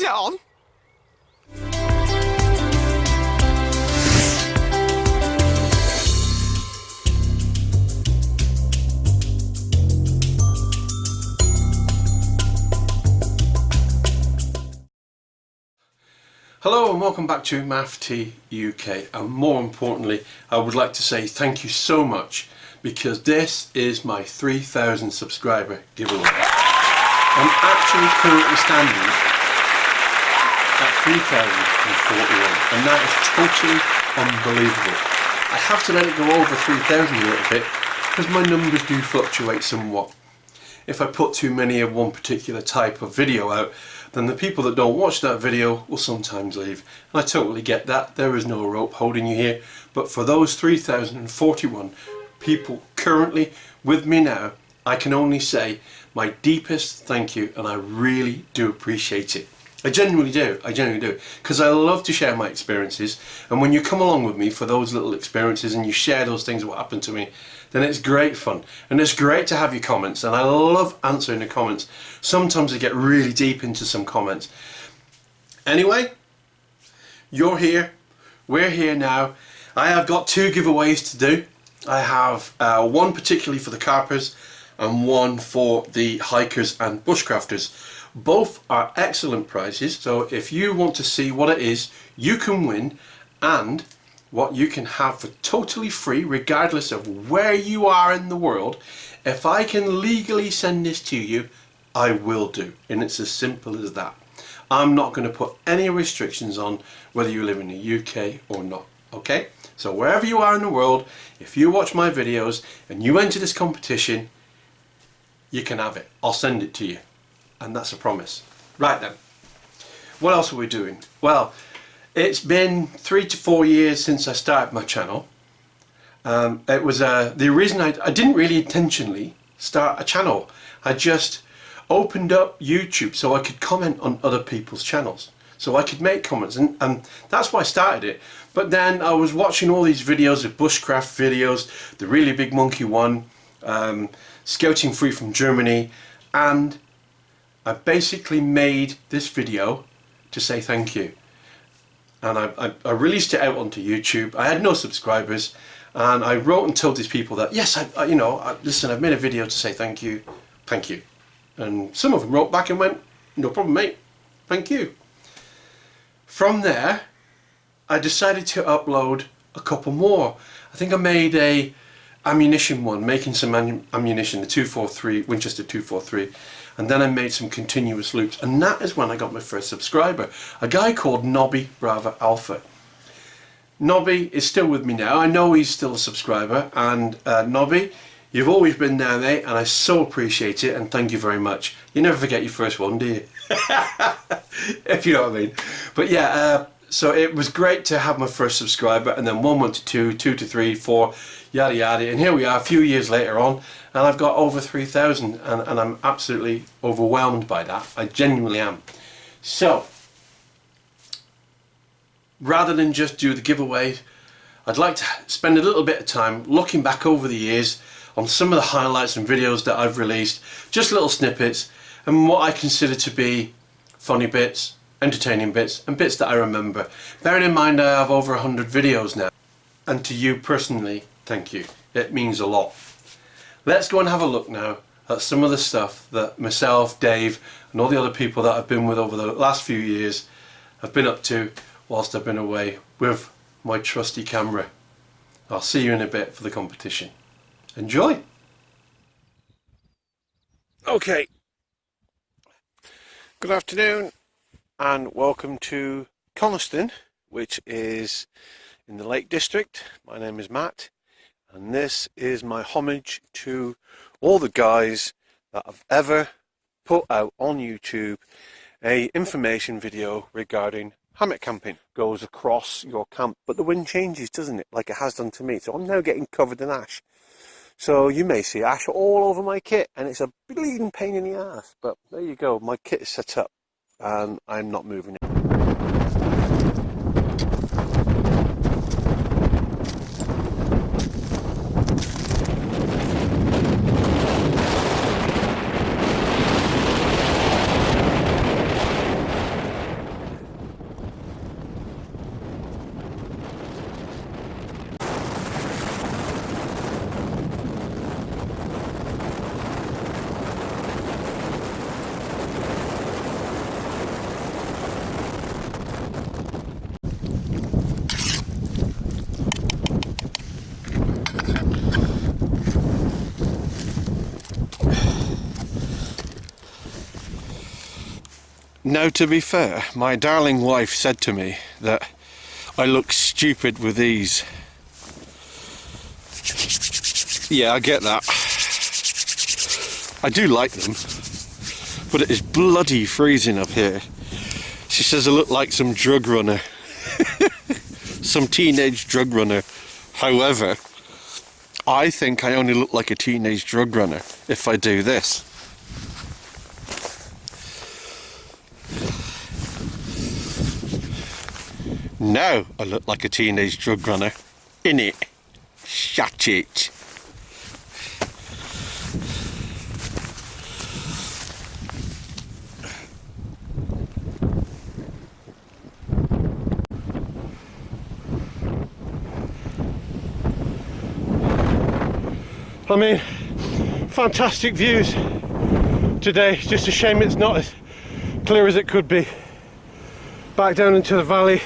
it on. Hello and welcome back to Maff UK, and more importantly I would like to say thank you so much, because this is my 3,000 subscriber giveaway. I'm actually currently standing at 3,041, and that is totally unbelievable. I have to let it go over 3,000 a little bit because my numbers do fluctuate somewhat. If I put too many of one particular type of video out, then the people that don't watch that video will sometimes leave. And I totally get that. There is no rope holding you here. But for those 3,041 people currently with me now, I can only say my deepest thank you, and I really do appreciate it. I genuinely do, because I love to share my experiences, and when you come along with me for those little experiences and you share those things what happened to me, then it's great fun, and it's great to have your comments, and I love answering the comments. Sometimes I get really deep into some comments. Anyway, you're here, we're here now. I have got 2 giveaways to do. I have one particularly for the carpers and one for the hikers and bushcrafters. Both are excellent prizes, so if you want to see what it is you can win and what you can have for totally free regardless of where you are in the world, if I can legally send this to you, I will do, and it's as simple as that. I'm not going to put any restrictions on whether you live in the UK or not, okay? So wherever you are in the world, if you watch my videos and you enter this competition, you can have it. I'll send it to you. And that's a promise. Right then, what else are we doing? Well, it's been 3 to 4 years since I started my channel. It was the reason I didn't really intentionally start a channel. I just opened up YouTube so I could comment on other people's channels, so I could make comments, and that's why I started it. But then I was watching all these videos of bushcraft videos, the really big monkey one, scouting free from Germany, and I basically made this video to say thank you, and I released it out onto YouTube. I had no subscribers, and I wrote and told these people that yes, listen, I've made a video to say thank you, and some of them wrote back and went, no problem mate, thank you. From there I decided to upload a couple more. I think I made a ammunition one, making some ammunition, the 243, Winchester 243, and then I made some continuous loops, and that is when I got my first subscriber, a guy called Nobby Brava Alpha. Nobby is still with me now. I know he's still a subscriber, and Nobby, you've always been there, mate, and I so appreciate it, and thank you very much. You never forget your first one, do you? If you know what I mean. But yeah, so it was great to have my first subscriber, and then 1 went to 2, 2 to 3, 4, yada yada, and here we are a few years later on, and I've got over 3,000, and I'm absolutely overwhelmed by that. I genuinely am. So rather than just do the giveaway, I'd like to spend a little bit of time looking back over the years on some of the highlights and videos that I've released, just little snippets, and what I consider to be funny bits, entertaining bits, and bits that I remember. Bearing in mind I have over 100 videos now, and to you personally, thank you. It means a lot. Let's go and have a look now at some of the stuff that myself, Dave, and all the other people that I've been with over the last few years have been up to whilst I've been away with my trusty camera. I'll see you in a bit for the competition. Enjoy! Okay. Good afternoon and welcome to Coniston, which is in the Lake District. My name is Matt, and this is my homage to all the guys that have ever put out on YouTube a information video regarding hammock camping. Goes across your camp, but the wind changes, doesn't it, like it has done to me. So I'm now getting covered in ash, so you may see ash all over my kit, and it's a bleeding pain in the ass, but there you go. My kit is set up and I'm not moving it. Now, to be fair, my darling wife said to me that I look stupid with these. Yeah, I get that. I do like them, but it is bloody freezing up here. She says I look like some drug runner. Some teenage drug runner. However, I think I only look like a teenage drug runner if I do this. Now I look like a teenage drug runner. Innit? Shut it. I mean, fantastic views today. Just a shame it's not as clear as it could be. Back down into the valley.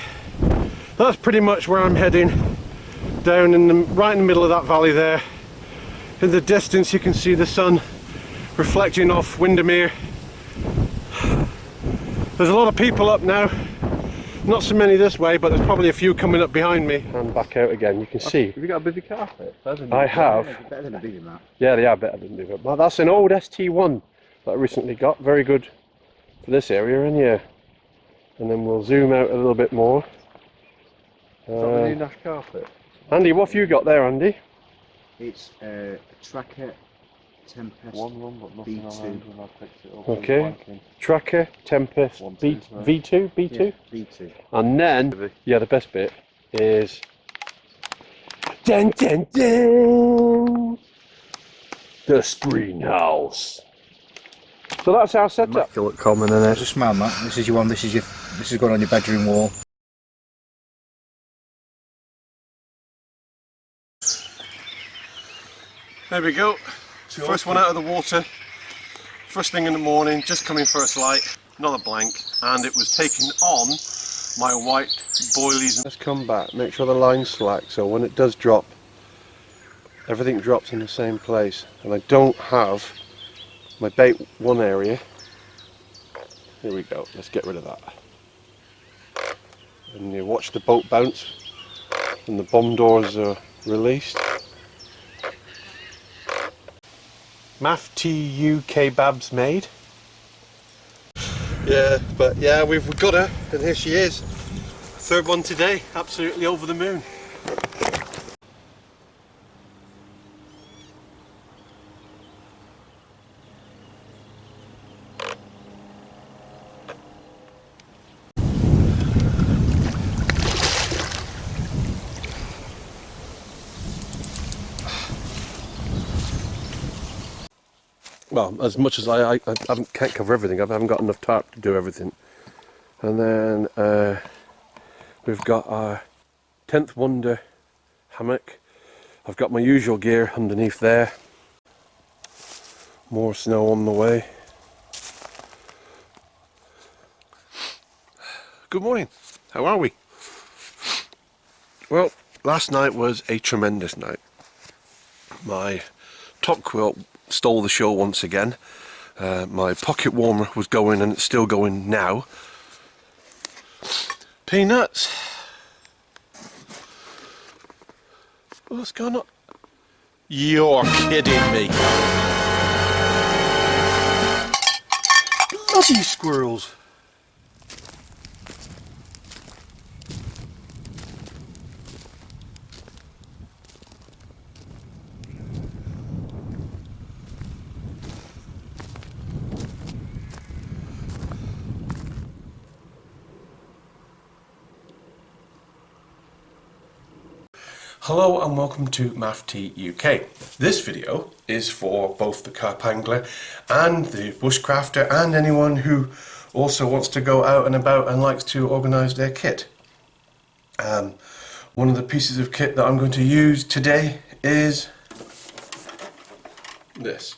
That's pretty much where I'm heading. Down in the right in the middle of that valley there. In the distance you can see the sun reflecting off Windermere. There's a lot of people up now. Not so many this way, but there's probably a few coming up behind me. And back out again, you can see. Have you got a busy carpet? I have. Better than a busy map. Yeah, they are better than bigger. Well, that's an old ST1 that I recently got. Very good for this area, and yeah. And then we'll zoom out a little bit more. Is that the new Nash carpet? Andy, what have you got there, Andy? It's a Tracker Tempest B2. Okay. Tracker Tempest V2? B2? Yeah, B2. And then, yeah, the best bit is... Dun, dun, dun, the screen house. So that's our setup. Immaculate common, and there's a smell, Matt. This is your one. This is going on your bedroom wall. There we go. First one out of the water. First thing in the morning, just coming first light. Another blank, and it was taking on my white boilies. Let's come back, make sure the line's slack, so when it does drop, everything drops in the same place. And I don't have my bait one area. Here we go, let's get rid of that. And you watch the boat bounce and the bomb doors are released. Maff TU kebabs made. Yeah, but yeah, we've got her, and here she is. Third one today, absolutely over the moon. Well, as much as I can't cover everything, I haven't got enough tarp to do everything. And then we've got our 10th Wonder hammock. I've got my usual gear underneath there. More snow on the way. Good morning, how are we? Well, last night was a tremendous night. My top quilt stole the show once again. My pocket warmer was going, and it's still going now. Peanuts. What's going on? You're kidding me. Bloody squirrels. Hello and welcome to Maff UK. This video is for both the carp angler and the bushcrafter and anyone who also wants to go out and about and likes to organise their kit. One of the pieces of kit that I'm going to use today is this.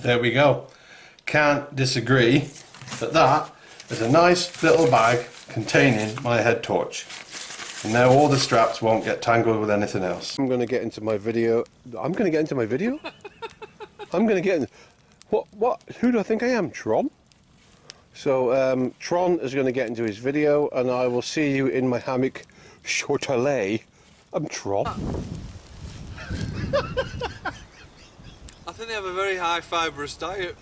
There we go. Can't disagree that that is a nice little bag containing my head torch. And now all the straps won't get tangled with anything else. I'm going to get into my video. I'm going to get into my video? I'm going to get in... What? Who do I think I am? Tron? So, Tron is going to get into his video, and I will see you in my hammock shortly. I'm Tron. I think they have a very high fibrous diet.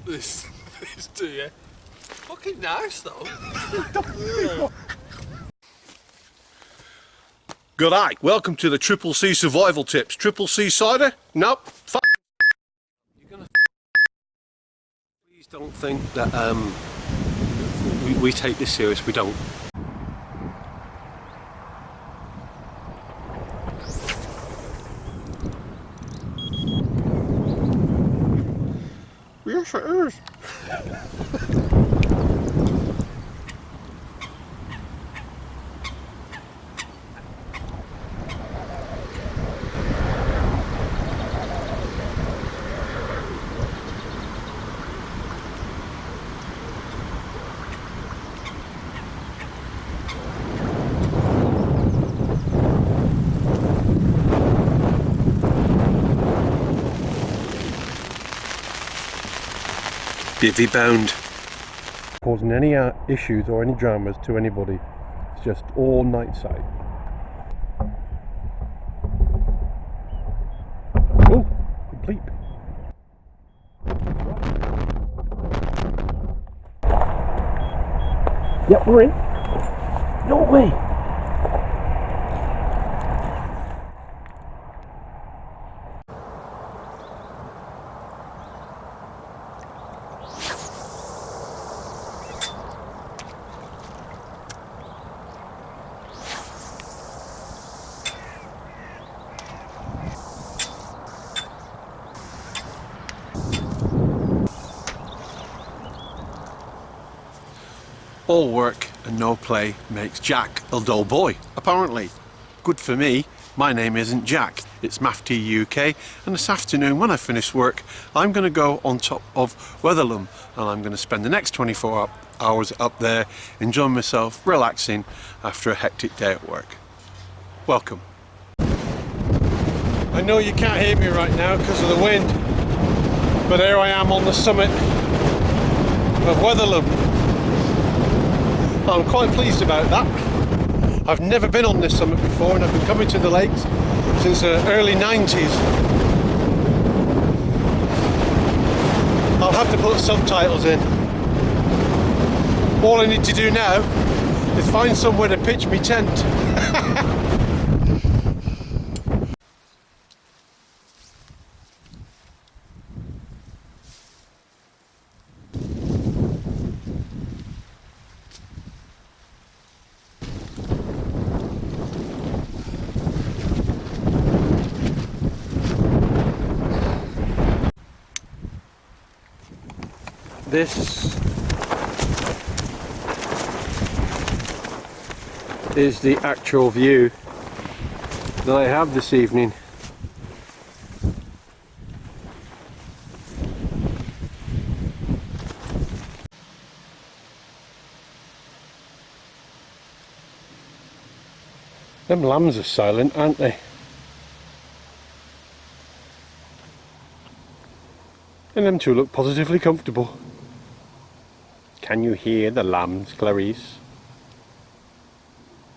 This do you? Fucking nice though. G'day, welcome to the Triple C Survival Tips. Triple C cider? Nope. Please don't think that we take this serious. We don't. Yes, it is. Bivvy bound. Causing any issues or any dramas to anybody. It's just all night sight. Oh, bleep. Yep, we're in. No way. All work and no play makes Jack a dull boy, apparently. Good for me, my name isn't Jack, it's Maff UK, and this afternoon when I finish work, I'm going to go on top of Weatherlam, and I'm going to spend the next 24 hours up there enjoying myself, relaxing after a hectic day at work. Welcome. I know you can't hear me right now because of the wind, but there I am on the summit of Weatherlam. I'm quite pleased about that. I've never been on this summit before, and I've been coming to the lakes since the early 90s. I'll have to put subtitles in. All I need to do now is find somewhere to pitch my tent. This is the actual view that I have this evening. Them lambs are silent, aren't they? And them two look positively comfortable. Can you hear the lambs, Clarice?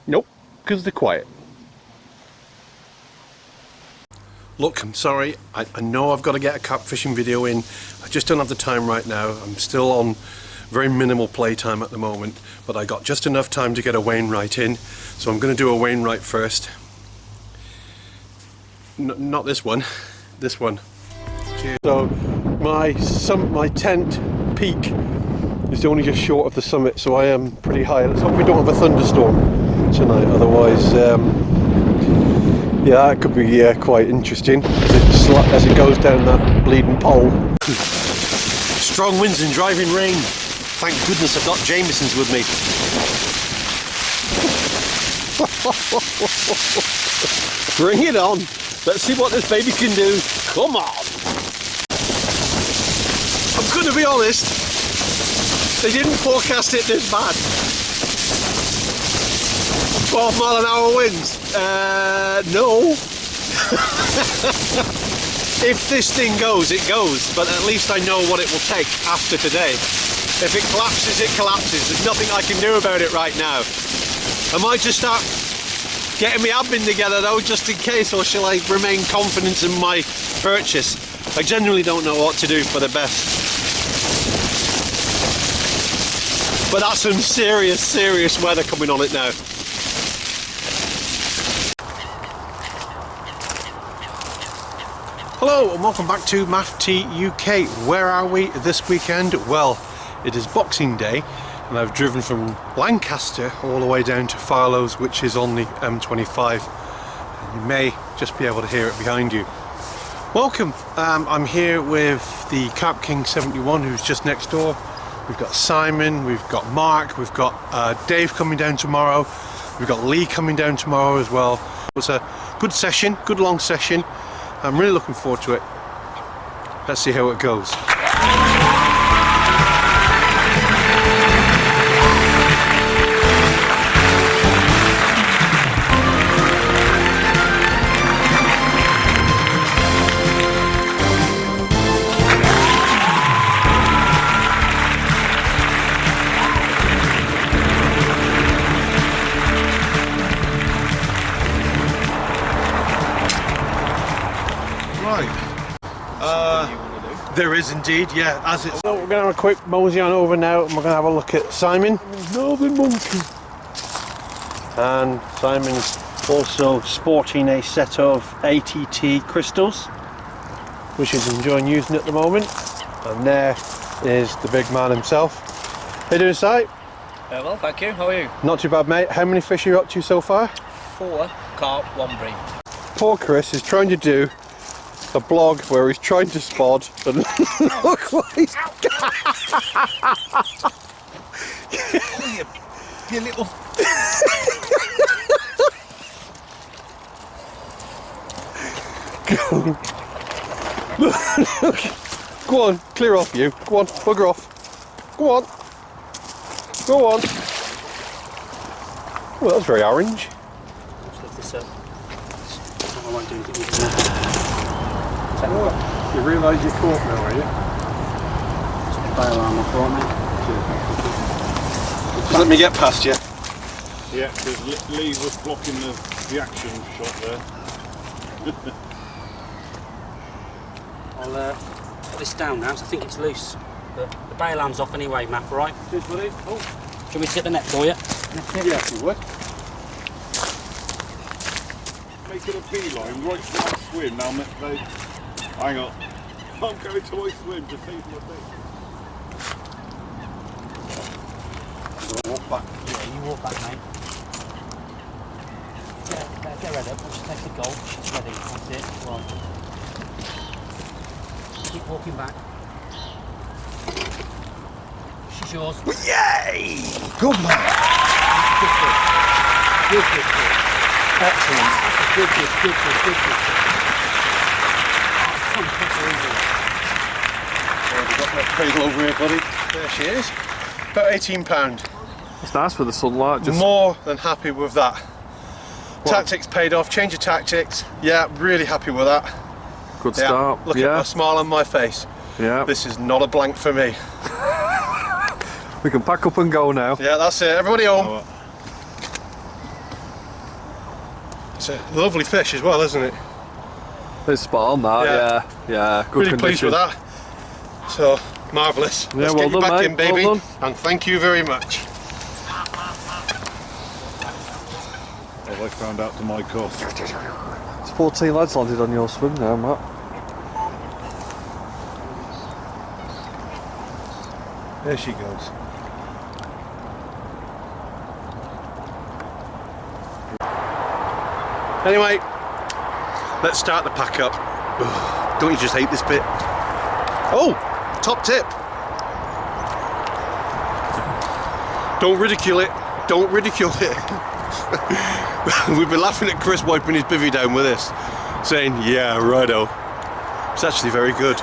Nope, because they're quiet. Look, I'm sorry, I know I've got to get a carp fishing video in. I just don't have the time right now. I'm still on very minimal playtime at the moment, but I got just enough time to get a Wainwright in, so I'm going to do a Wainwright first. Not this one, this one. Cheers. So my tent peak is only just short of the summit, so I am pretty high. Let's hope we don't have a thunderstorm tonight, otherwise yeah, that could be quite interesting as it goes down that bleeding pole. Strong winds and driving rain. Thank goodness I've got Jameson's with me. Bring it on. Let's see what this baby can do. Come on. I'm going to be honest, they didn't forecast it this bad. 12 mile an hour winds. No. If this thing goes, it goes, but at least I know what it will take after today. If it collapses, it collapses. There's nothing I can do about it right now. I might just start getting my admin together though, just in case, or shall I remain confident in my purchase? I genuinely don't know what to do for the best. But that's some serious weather coming on it now. Hello and welcome back to Maff UK. Where are we this weekend? Well, it is Boxing Day and I've driven from Lancaster all the way down to Farlow's, which is on the M25. And you may just be able to hear it behind you. Welcome. I'm here with the Carp King 71 who's just next door. We've got Simon, we've got Mark, we've got Dave coming down tomorrow. We've got Lee coming down tomorrow as well. It was a good session, good long session. I'm really looking forward to it. Let's see how it goes. There is indeed, yeah, as it's... So we're going to have a quick mosey on over now and we're going to have a look at Simon. Northern Monkey. And Simon's also sporting a set of ATT crystals, which he's enjoying using at the moment. And there is the big man himself. How you doing, Si? Well, thank you. How are you? Not too bad, mate. How many fish are you up to so far? 4 carp, 1 bream. Poor Chris is trying to do a blog where he's trying to spot and look what he's You little... Go on, clear off you. Go on, bugger off. Go on. Go on. Well, that was very orange. Just lift this up. I won't do anything with it. You realise you're caught now, are you? Fire alarm off, won't it? Just let me get past you. Yeah, because Lee was blocking the action shot there. I'll put this down now, so I think it's loose. But the bail arm's off anyway, Maff, alright? Cheers, buddy. Oh. Shall we get the net for you? Yeah, if you would. Making a beeline right for my swim now. Hang on. I'm going to my swim to save my thing. Walk back. Yeah, you walk back, mate. Get ready, we'll just take the goal. She's ready, that's it. Come on. Keep walking back. She's yours. Yay! Good man. Good. Excellent. Good. Come on, press her easy. We've got that cradle over here, buddy. There she is. About £18. It's nice for the sunlight. Just More than happy with that. Tactics paid off. Change of tactics. Yeah, really happy with that. good Yeah, start. look at the smile on my face. Yeah. This is not a blank for me. We can pack up and go now. Yeah, that's it. Everybody home. It's a lovely fish as well, isn't it? It's spot on that. Yeah. Good Really condition. pleased with that. So marvellous. Yeah, Let's well get you done, back mate. in, baby. Well done. And thank you very much. Well, I found out to my cost. It's 14 lads landed on your swim now, Matt. There she goes. Anyway, let's start the pack up. Ugh, don't you just hate this bit? Oh, top tip. Don't ridicule it. Don't ridicule it. We've been laughing at Chris wiping his bivvy down with this, saying, yeah, righto. It's actually very good.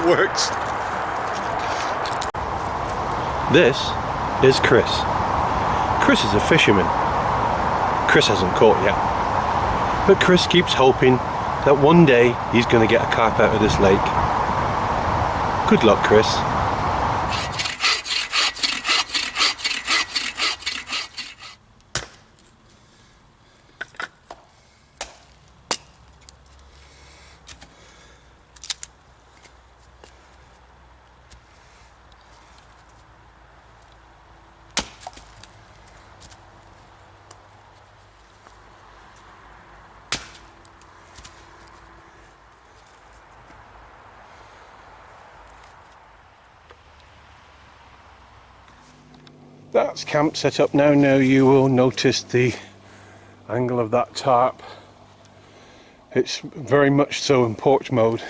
it works. This is Chris. Chris is a fisherman. Chris hasn't caught yet. But Chris keeps hoping that one day he's going to get a carp out of this lake. Good luck, Chris. That's camp set up now. Now you will notice the angle of that tarp. It's very much so in porch mode.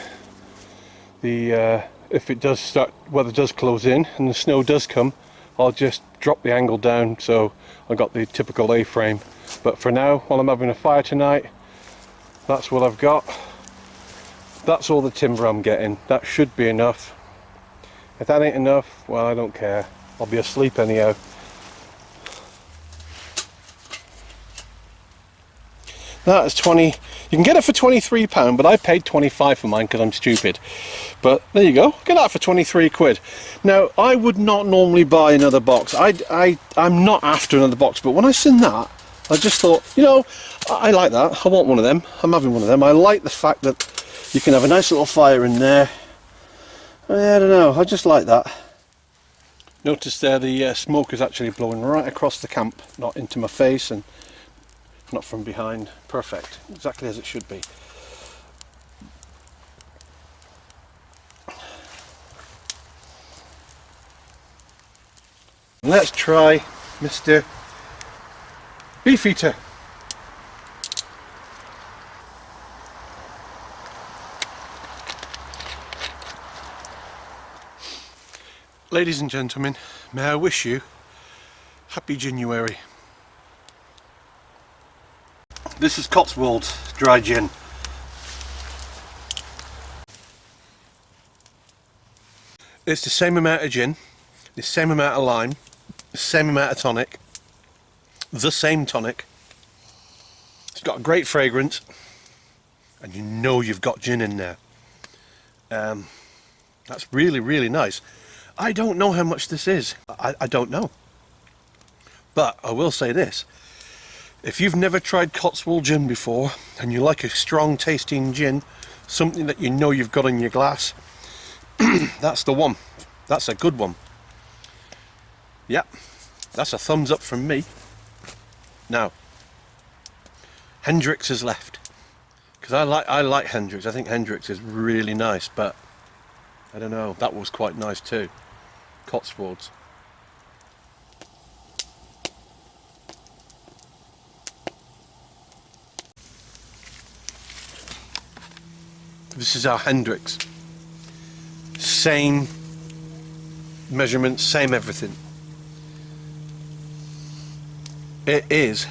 If it does start, weather does close in and the snow does come, I'll just drop the angle down so I got the typical A-frame. But for now, while I'm having a fire tonight, that's what I've got. That's all the timber I'm getting. That should be enough. If that ain't enough, well, I don't care. I'll be asleep anyhow. That is 20. You can get it for £23, but I paid 25 for mine because I'm stupid. But there you go. Get that for 23 quid. Now, I would not normally buy another box. I'm not after another box, but when I seen that, I just thought, you know, I like that. I want one of them. I'm having one of them. I like the fact that you can have a nice little fire in there. I don't know. I just like that. Notice there the smoke is actually blowing right across the camp, not into my face and not from behind. Perfect, exactly as it should be. Let's try Mr. Beefeater. Ladies and gentlemen, may I wish you Happy January. This is Cotswold dry gin. It's the same amount of gin, the same amount of lime, the same amount of tonic, the same tonic. It's got a great fragrance, and you know you've got gin in there. That's really, really nice. I don't know how much this is. I don't know. But I will say this. If you've never tried Cotswold gin before and you like a strong tasting gin, something that you know you've got in your glass, that's the one. That's a good one. Yep, that's a thumbs up from me. Now, Hendrix is left. Because I like Hendrix. I think Hendrix is really nice, but I don't know, that was quite nice too. Cotswolds. This is our Hendrix. Same measurements, same everything. It is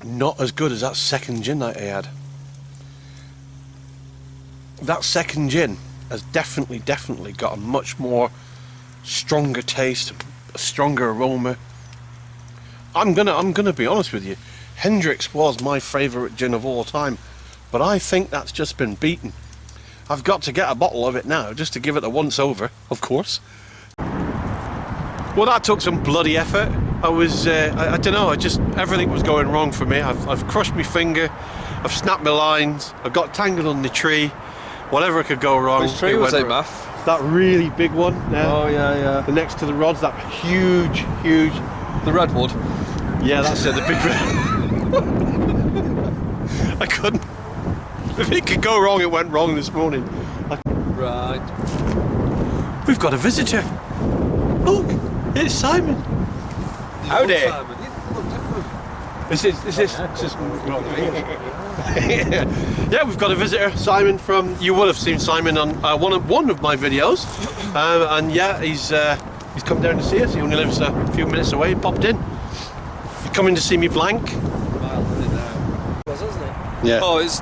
not as good as that second gin that I had. That second gin has definitely got a much more stronger taste, a stronger aroma. I'm gonna be honest with you. Hendrix was my favourite gin of all time. But I think that's just been beaten. I've got to get a bottle of it now, just to give it a once over, of course. Well, that took some bloody effort. I don't know, everything was going wrong for me. I've crushed my finger, I've snapped my lines, I've got tangled on the tree. Whatever could go wrong. Which tree was it, Maff? That really big one there. Oh, yeah. The next to the rods, that huge. The redwood? Yeah, that's it, the big red. I couldn't. If it could go wrong, it went wrong this morning. Right. We've got a visitor. Look, it's Simon. Howdy. Simon, you look different. Is this yeah, we've got a visitor, Simon from. You would have seen Simon on one of my videos, and yeah, he's come down to see us. He only lives a few minutes away. He popped in. You coming to see me blank? Wasn't it? Yeah. Oh, it's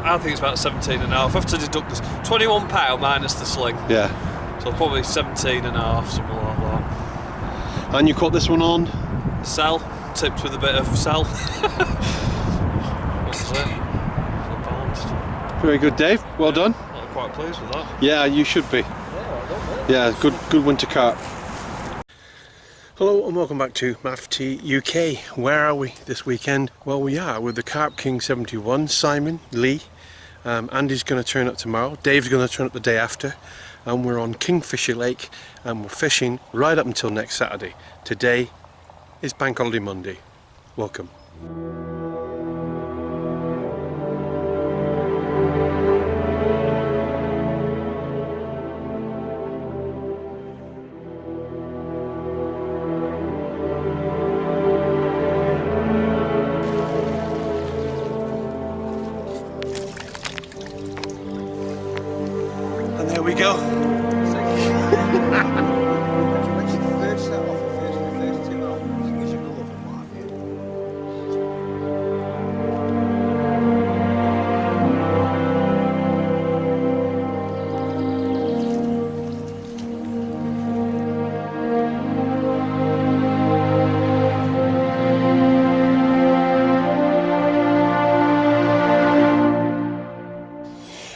I think it's about 17 and a half. I have to deduct this. £21 minus the sling. Yeah. So probably 17 and a half, something like that. And you caught this one on? Cell, tipped with a bit of cell. That's it. Not balanced. Very good, Dave. Well done. I'm quite pleased with that. Yeah, you should be. Yeah, good winter carp. Hello and welcome back to Maff UK. Where are we this weekend? Well, we are with the Carp King 71, Simon, Lee. Andy's going to turn up tomorrow. Dave's going to turn up the day after. And we're on Kingfisher Lake and we're fishing right up until next Saturday. Today is Bank Holiday Monday. Welcome. And there we go.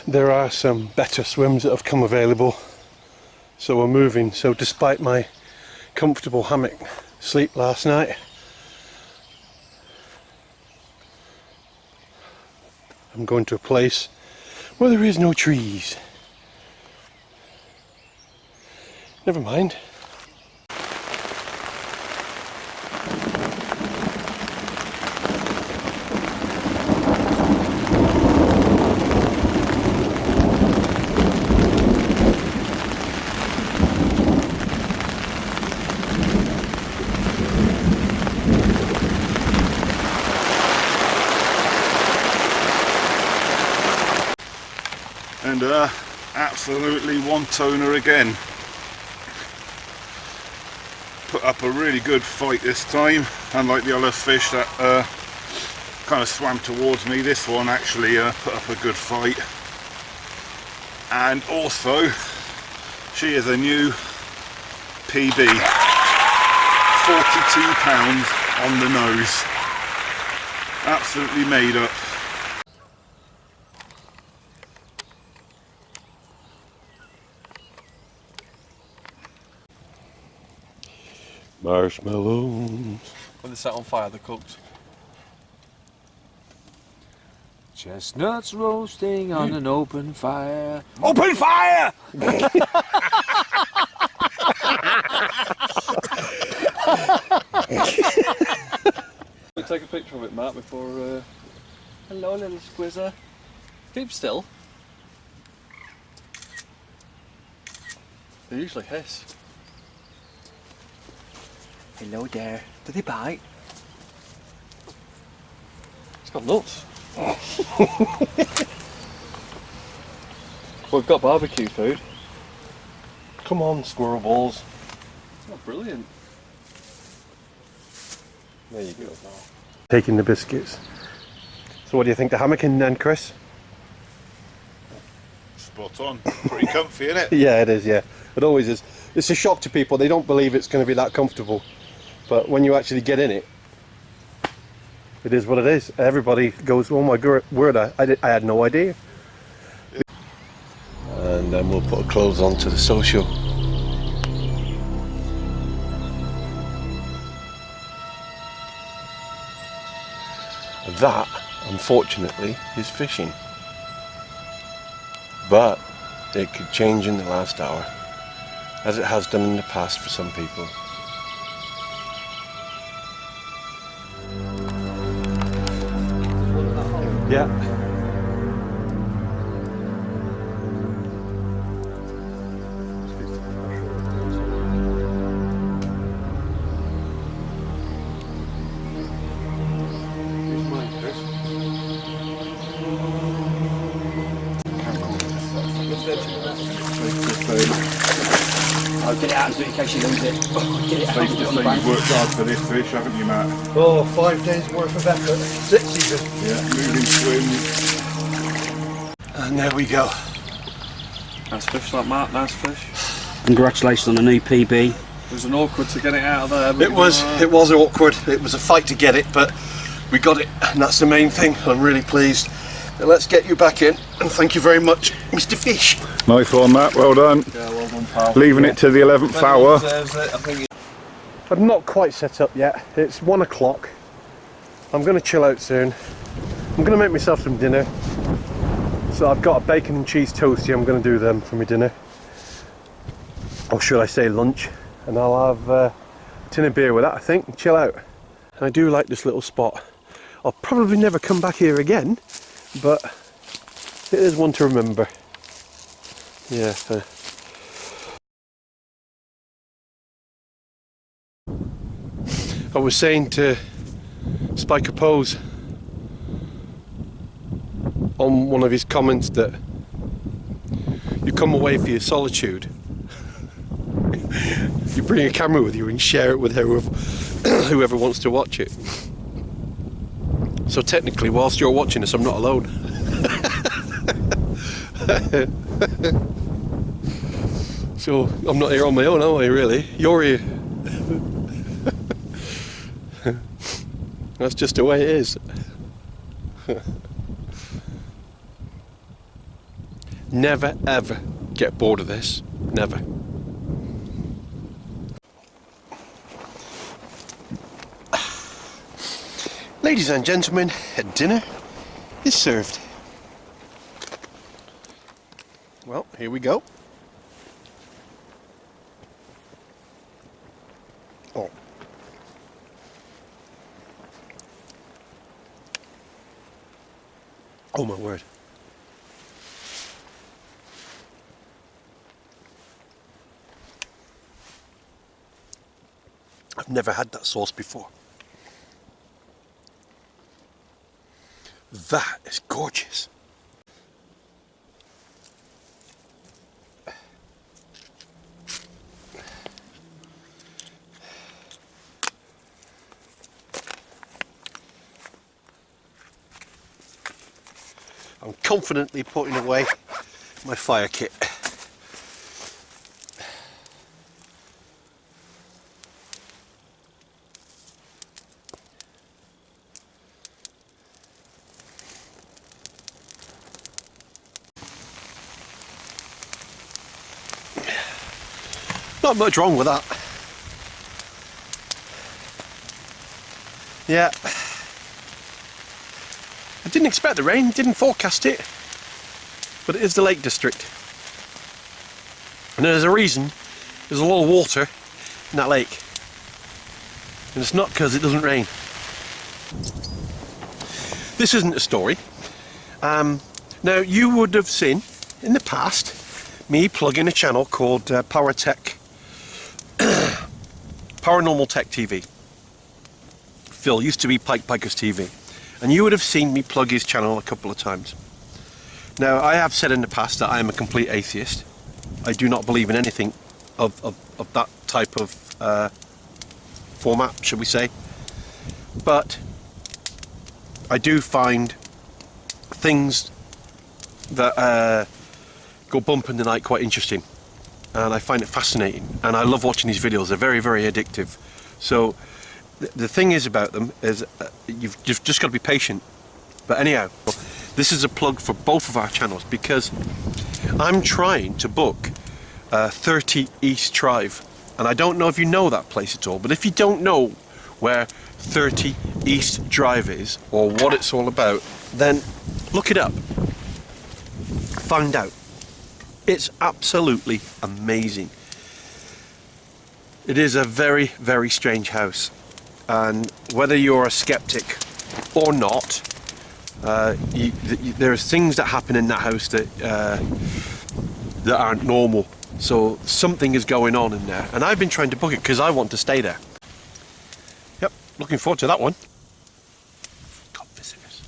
There are some better swims that have come available, so we're moving. So despite my comfortable hammock sleep last night, I'm going to a place where there is no trees. Never mind. And absolutely one toner again. Put up a really good fight this time, unlike the other fish that kind of swam towards me. This one actually put up a good fight. And also, she is a new PB. 42 pounds on the nose. Absolutely made up. Marshmallows. When they set on fire, they're cooked. Chestnuts roasting on an open fire. Open fire! Take a picture of it, Matt, before... Hello, little squizzer. Keep still. They usually hiss. Hello there. Do they bite? It's got nuts. We've got barbecue food. Come on, squirrel balls. Oh, brilliant. There you go. Taking the biscuits. So what do you think, the hammock in then, Chris? Spot on. Pretty comfy, isn't it? Yeah, it is, yeah. It always is. It's a shock to people. They don't believe it's going to be that comfortable. But when you actually get in it, it is what it is. Everybody goes, oh my word, I had no idea. And then we'll put clothes on to the social. That, unfortunately, is fishing. But it could change in the last hour, as it has done in the past for some people. Yeah. I'll get it out and do it in case you lose it. Get it out. Safe to say you've worked hard for this fish, haven't you, Matt? Oh, 5 days worth of effort. 6 even. Yeah, moving swims. And there we go. Nice fish, that Mark, nice fish. Congratulations on a new PB. It was an awkward to get it out of there. But It was awkward. It was a fight to get it, but we got it, and that's the main thing. I'm really pleased. Now let's get you back in, and thank you very much, Mr. Fish. Nice one, Matt, well done. Yeah, well done, pal. Leaving it to the 11th hour. I'm not quite set up yet. It's 1 o'clock. I'm going to chill out soon. I'm going to make myself some dinner. So I've got a bacon and cheese toastie. I'm going to do them for my dinner. Or should I say lunch? And I'll have a tin of beer with that, I think, and chill out. And I do like this little spot. I'll probably never come back here again, but it is one to remember. Yeah. I was saying to Spike a Pose on one of his comments that you come away for your solitude, you bring a camera with you and share it with whoever wants to watch it. So technically, whilst you're watching this, I'm not alone. So I'm not here on my own, am I, really? You're here. That's just the way it is. Never ever get bored of this. Never. Ladies and gentlemen, dinner is served. Well, here we go. Oh. Oh my word. I've never had that sauce before. That is gorgeous. I'm confidently putting away my fire kit. Not much wrong with that. Yeah. I didn't expect the rain, didn't forecast it. But it is the Lake District. And there's a reason there's a lot of water in that lake. And it's not because it doesn't rain. This isn't a story. Now you would have seen in the past me plug in a channel called Paranormal Tech TV. Phil used to be Pikers TV, and you would have seen me plug his channel a couple of times. Now I have said in the past that I am a complete atheist. I do not believe in anything of that type of format, should we say. But I do find things that go bump in the night quite interesting, and I find it fascinating, and I love watching these videos. They're very, very addictive. So the thing is about them is you've just got to be patient. But anyhow, this is a plug for both of our channels because I'm trying to book 30 East Drive, and I don't know if you know that place at all, but if you don't know where 30 East Drive is or what it's all about, then look it up, find out. It's absolutely amazing. It is a very, very strange house, and whether you're a skeptic or not, there's things that happen in that house that aren't normal. So something is going on in there, and I've been trying to book it because I want to stay there. Yep, looking forward to that one. Got visitors.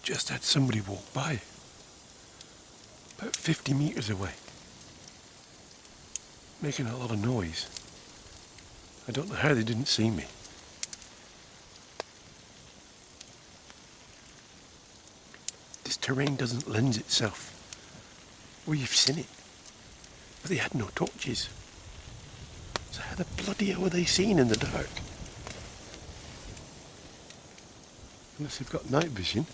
Just had somebody walk by, about 50 meters away. making a lot of noise. I don't know how they didn't see me. This terrain doesn't lend itself. Well, you've seen it. But they had no torches. So how the bloody hell were they seen in the dark? Unless they've got night vision.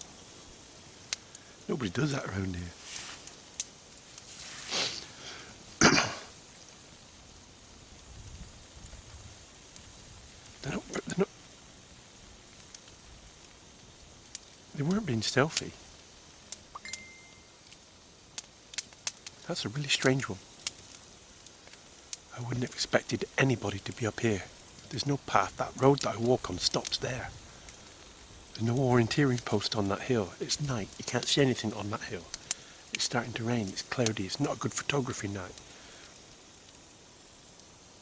Nobody does that around here. They weren't being stealthy. That's a really strange one. I wouldn't have expected anybody to be up here. There's no path. That road that I walk on stops there. There's no orienteering post on that hill. It's night. You can't see anything on that hill. It's starting to rain. It's cloudy. It's not a good photography night.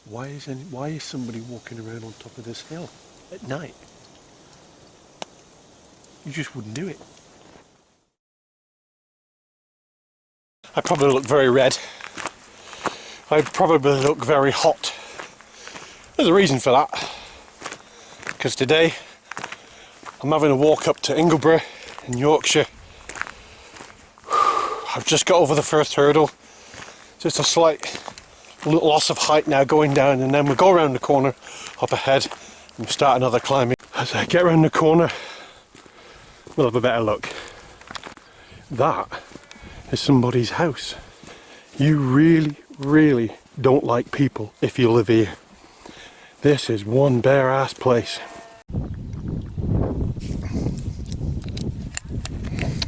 Why is somebody walking around on top of this hill at night? You just wouldn't do it. I probably look very red. I probably look very hot. There's a reason for that. Because today I'm having a walk up to Ingleborough in Yorkshire. I've just got over the first hurdle. Just a slight little loss of height now going down, and then we'll go around the corner up ahead and start another climbing. As I get around the corner, we'll have a better look. That is somebody's house. You really don't like people if you live here. This is one bare ass place.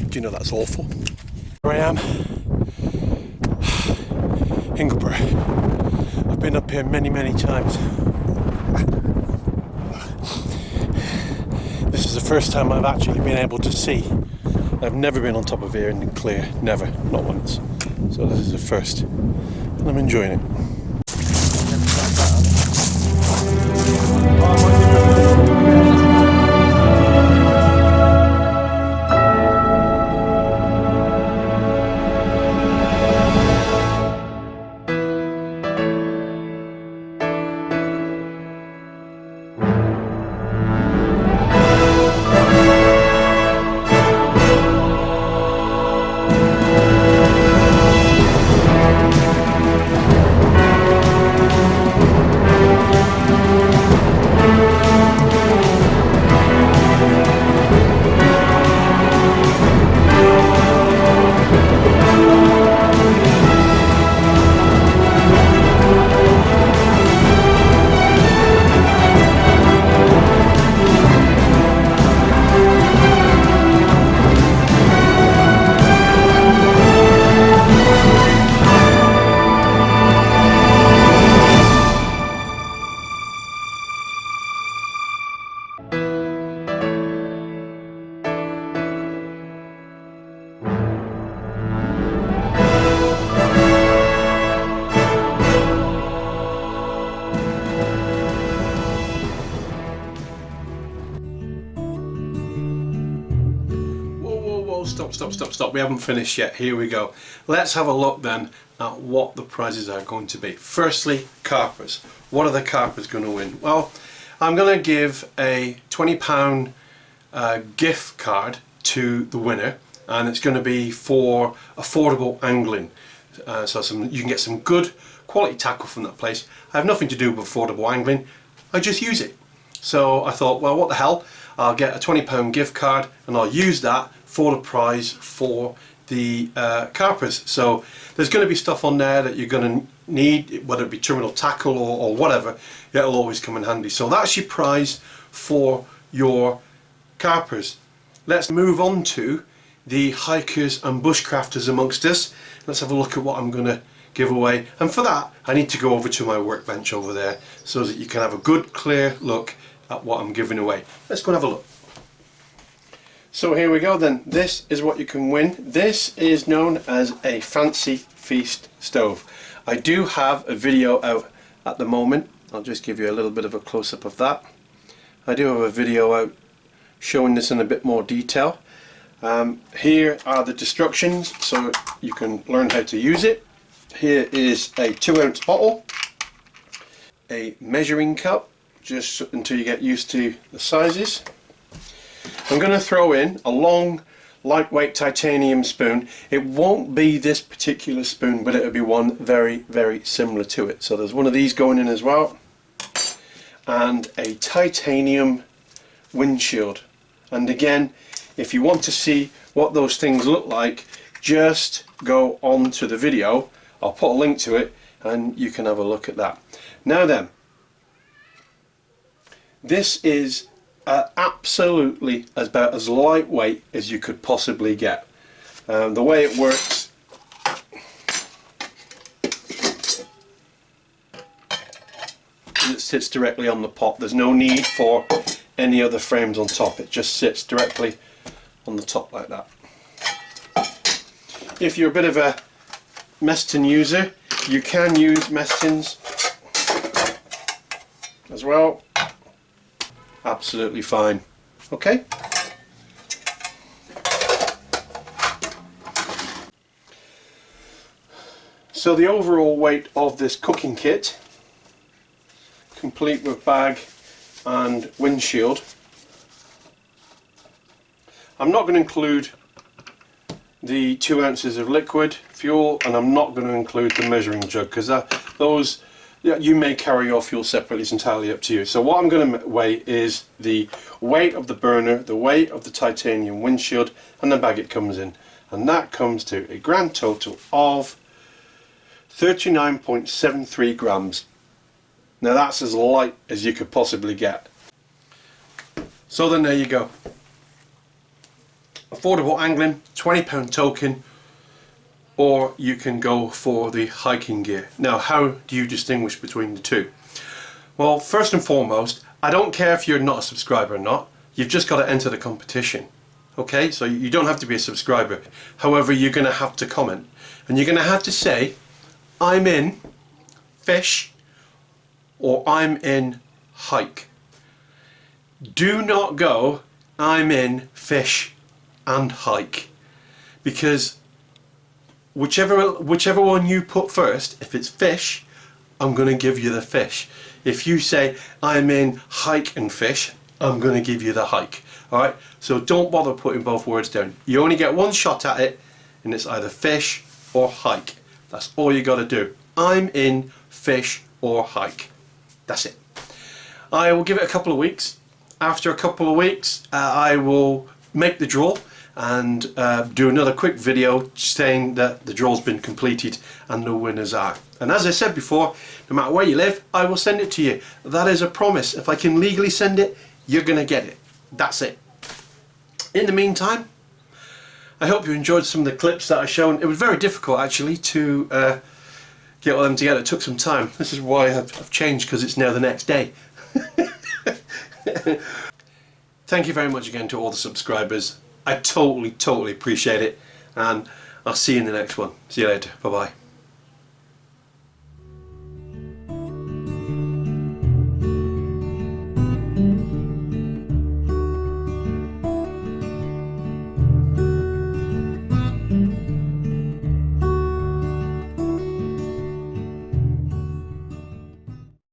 Do you know that's awful? Here I am, Ingleborough. I've been up here many times. This is the first time I've actually been able to see. I've never been on top of here in clear, never, not once. So this is the first, and I'm enjoying it. Stop. We haven't finished yet. Here we go. Let's have a look then at what the prizes are going to be. Firstly, carpers. What are the carpers going to win? Well, I'm going to give a £20 gift card to the winner, and it's going to be for affordable angling. So you can get some good quality tackle from that place. I have nothing to do with affordable angling. I just use it. So I thought, well, what the hell? I'll get a £20 gift card and I'll use that for the prize for the carpers. So there's going to be stuff on there that you're going to need, whether it be terminal tackle or whatever. It'll always come in handy. So that's your prize for your carpers. Let's move on to the hikers and bushcrafters amongst us. Let's have a look at what I'm going to give away, and for that I need to go over to my workbench over there so that you can have a good clear look at what I'm giving away. Let's go and have a look. So here we go then. This is what you can win. This is known as a Fancy Feast stove. I do have a video out at the moment. I'll just give you a little bit of a close-up of that. I do have a video out showing this in a bit more detail. Here are the instructions so you can learn how to use it. Here is a 2-ounce bottle. a measuring cup just until you get used to the sizes. I'm going to throw in a long lightweight titanium spoon. It won't be this particular spoon, but it'll be one very, very similar to it. So there's one of these going in as well, and a titanium windshield. And again, if you want to see what those things look like, just go on to the video. I'll put a link to it and you can have a look at that. Now then, this is absolutely about as lightweight as you could possibly get. The way it works, it sits directly on the pot. There's no need for any other frames on top. It just sits directly on the top like that. If you're a bit of a mess tin user, you can use mess tins as well. Absolutely fine. Okay. So the overall weight of this cooking kit, complete with bag and windshield, I'm not going to include the 2 ounces of liquid fuel, and I'm not going to include the measuring jug, because those, you may carry your fuel separately. It's entirely up to you. So what I'm going to weigh is the weight of the burner, the weight of the titanium windshield, and the bag it comes in, and that comes to a grand total of 39.73 grams. Now that's as light as you could possibly get. So then there you go. Affordable angling, £20 token, or you can go for the hiking gear. Now, how do you distinguish between the two? Well, first and foremost, I don't care if you're not a subscriber or not, you've just got to enter the competition. Okay, so you don't have to be a subscriber. However, you're going to have to comment, and you're going to have to say, I'm in fish, or I'm in hike. Do not go, I'm in fish and hike, because whichever one you put first, if it's fish, I'm going to give you the fish. If you say I'm in hike and fish, I'm going to give you the hike. Alright, so don't bother putting both words down. You only get one shot at it, and it's either fish or hike. That's all you got to do. I'm in fish or hike. That's it. I will give it a couple of weeks. After a couple of weeks, I will make the draw and do another quick video saying that the draw's been completed and the winners are. And as I said before, no matter where you live, I will send it to you. That is a promise. If I can legally send it, you're going to get it. That's it. In the meantime, I hope you enjoyed some of the clips that I've shown. It was very difficult actually to get all them together. It took some time. This is why I've changed, because it's now the next day. Thank you very much again to all the subscribers. I totally appreciate it, and I'll see you in the next one. See you later. Bye bye.